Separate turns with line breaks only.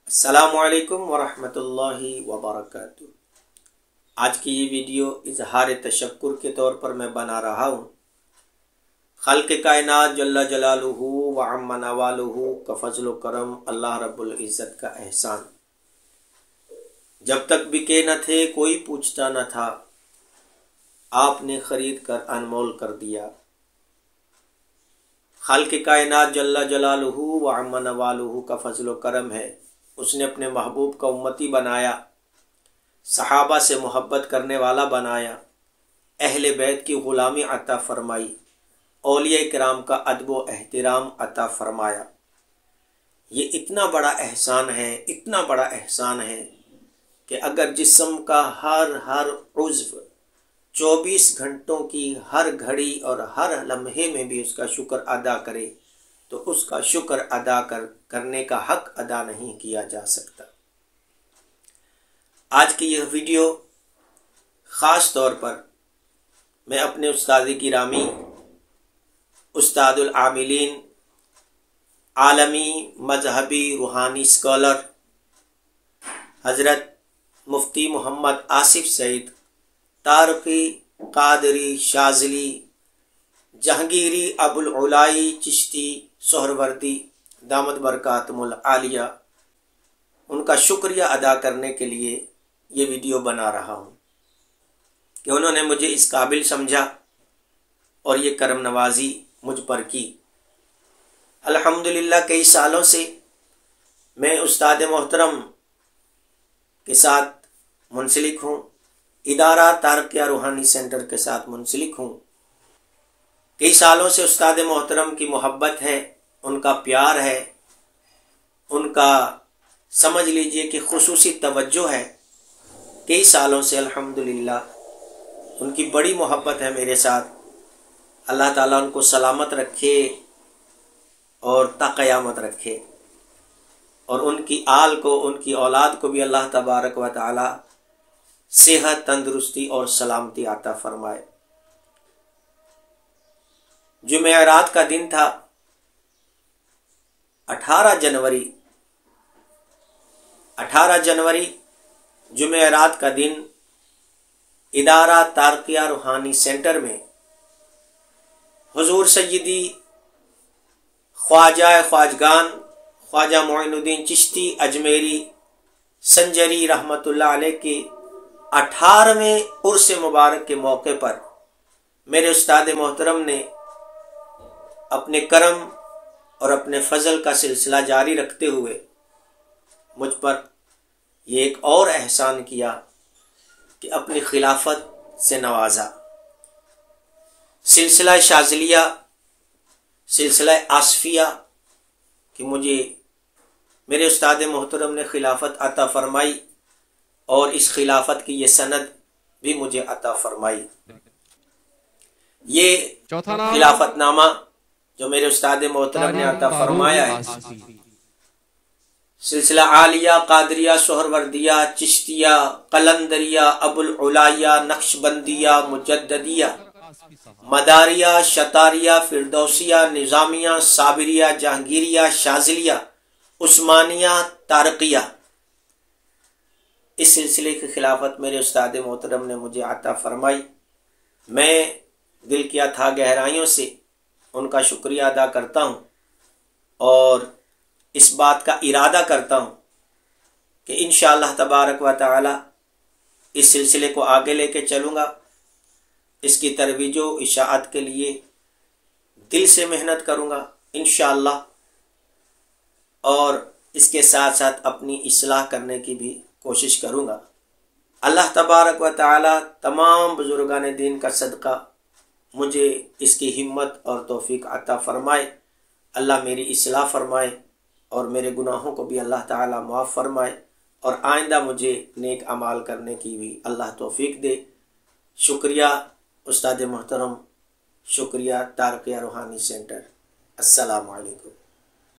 السلام علیکم ورحمۃ اللہ وبرکاتہ۔ آج کی یہ ویڈیو اظہار تشکر کے طور پر میں بنا رہا ہوں۔ خلق کائنات جل جلالہ وعم نوالہ کا فضل و کرم، اللہ رب العزت کا احسان۔ جب تک بکے نہ تھے کوئی پوچھتا نہ تھا، آپ نے خرید کر انمول کر دیا۔ خلق کائنات جل جلالہ وعم نوالہ کا فضل و کرم ہے، اس نے اپنے محبوب کا امتی بنایا، صحابہ سے محبت کرنے والا بنایا، اہل بیت کی غلامی عطا فرمائی، اولیاء کرام کا ادب و احترام عطا فرمایا۔ یہ اتنا بڑا احسان ہے، اتنا بڑا احسان ہے کہ اگر جسم کا ہر عضو 24 گھنٹوں کی ہر گھڑی اور ہر لمحے میں بھی اس کا شکر ادا کرے تو اس کا شکر ادا کرنے کا حق ادا نہیں کیا جا سکتا۔ آج کی یہ ویڈیو خاص طور پر میں اپنے استاد گرامی، استاد العاملین، عالمی مذہبی روحانی اسکالر حضرت مفتی محمد آصف سعید تارقی قادری شاذلی جہانگیری ابوالعلائی چشتی سہروردی دامت برکاتہم العالیہ، ان کا شکریہ ادا کرنے کے لیے یہ ویڈیو بنا رہا ہوں کہ انہوں نے مجھے اس قابل سمجھا اور یہ کرم نوازی مجھ پر کی۔ الحمدللہ کئی سالوں سے میں استاد محترم کے ساتھ منسلک ہوں، ادارہ تارقیہ روحانی سینٹر کے ساتھ منسلک ہوں۔ کئی سالوں سے استاد محترم کی محبت ہے، ان کا پیار ہے، ان کا سمجھ لیجئے کہ خصوصی توجہ ہے۔ کئی سالوں سے الحمدللہ ان کی بڑی محبت ہے میرے ساتھ۔ اللہ تعالیٰ ان کو سلامت رکھے اور تا قیامت رکھے، اور ان کی آل کو، ان کی اولاد کو بھی اللہ تبارک و تعالیٰ صحت، تندرستی اور سلامتی عطا فرمائے۔ جمعرات کا دن تھا، 18 جنوری جمعرات کا دن ادارہ تارقیہ روحانی سینٹر میں حضور سیدی خواجہ خواجگان خواجہ معین الدین چشتی اجمیری سنجری رحمۃ اللہ علیہ کے 18ویں عرس مبارک کے موقع پر میرے استاد محترم نے اپنے کرم اور اپنے فضل کا سلسلہ جاری رکھتے ہوئے مجھ پر یہ ایک اور احسان کیا کہ اپنی خلافت سے نوازا۔ سلسلہ شاذلیہ، سلسلہ آصفیہ کہ مجھے میرے استاد محترم نے خلافت عطا فرمائی، اور اس خلافت کی یہ سند بھی مجھے عطا فرمائی۔ یہ خلافت نامہ جو میرے استاد محترم نے عطا فرمایا ہے، سلسلہ عالیہ، قادریہ، سہروردیہ، چشتیہ، قلندریہ، ابوالعلائیہ، نقشبندیہ، مجددیہ، مداریہ، شطاریہ، فردوسیہ، نظامیہ، صابریہ، جہانگیریہ، شاذلیہ، عثمانیہ، تارقیہ، اس سلسلے کی خلافت میرے استاد محترم نے مجھے عطا فرمائی۔ میں دل کی اتھاہ گہرائیوں سے ان کا شکریہ ادا کرتا ہوں، اور اس بات کا ارادہ کرتا ہوں کہ انشاءاللہ تبارک و تعالی اس سلسلے کو آگے لے کے چلوں گا۔ اس کی ترویج و اشاعت کے لیے دل سے محنت کروں گا انشاءاللہ، اور اس کے ساتھ ساتھ اپنی اصلاح کرنے کی بھی کوشش کروں گا۔ اللہ تبارک و تعالی تمام بزرگان دین کا صدقہ مجھے اس کی ہمت اور توفیق عطا فرمائے۔ اللہ میری اصلاح فرمائے اور میرے گناہوں کو بھی اللہ تعالی معاف فرمائے، اور آئندہ مجھے نیک اعمال کرنے کی بھی اللہ توفیق دے۔ شکریہ استاد محترم، شکریہ تارقیہ روحانی سینٹر۔ السلام علیکم۔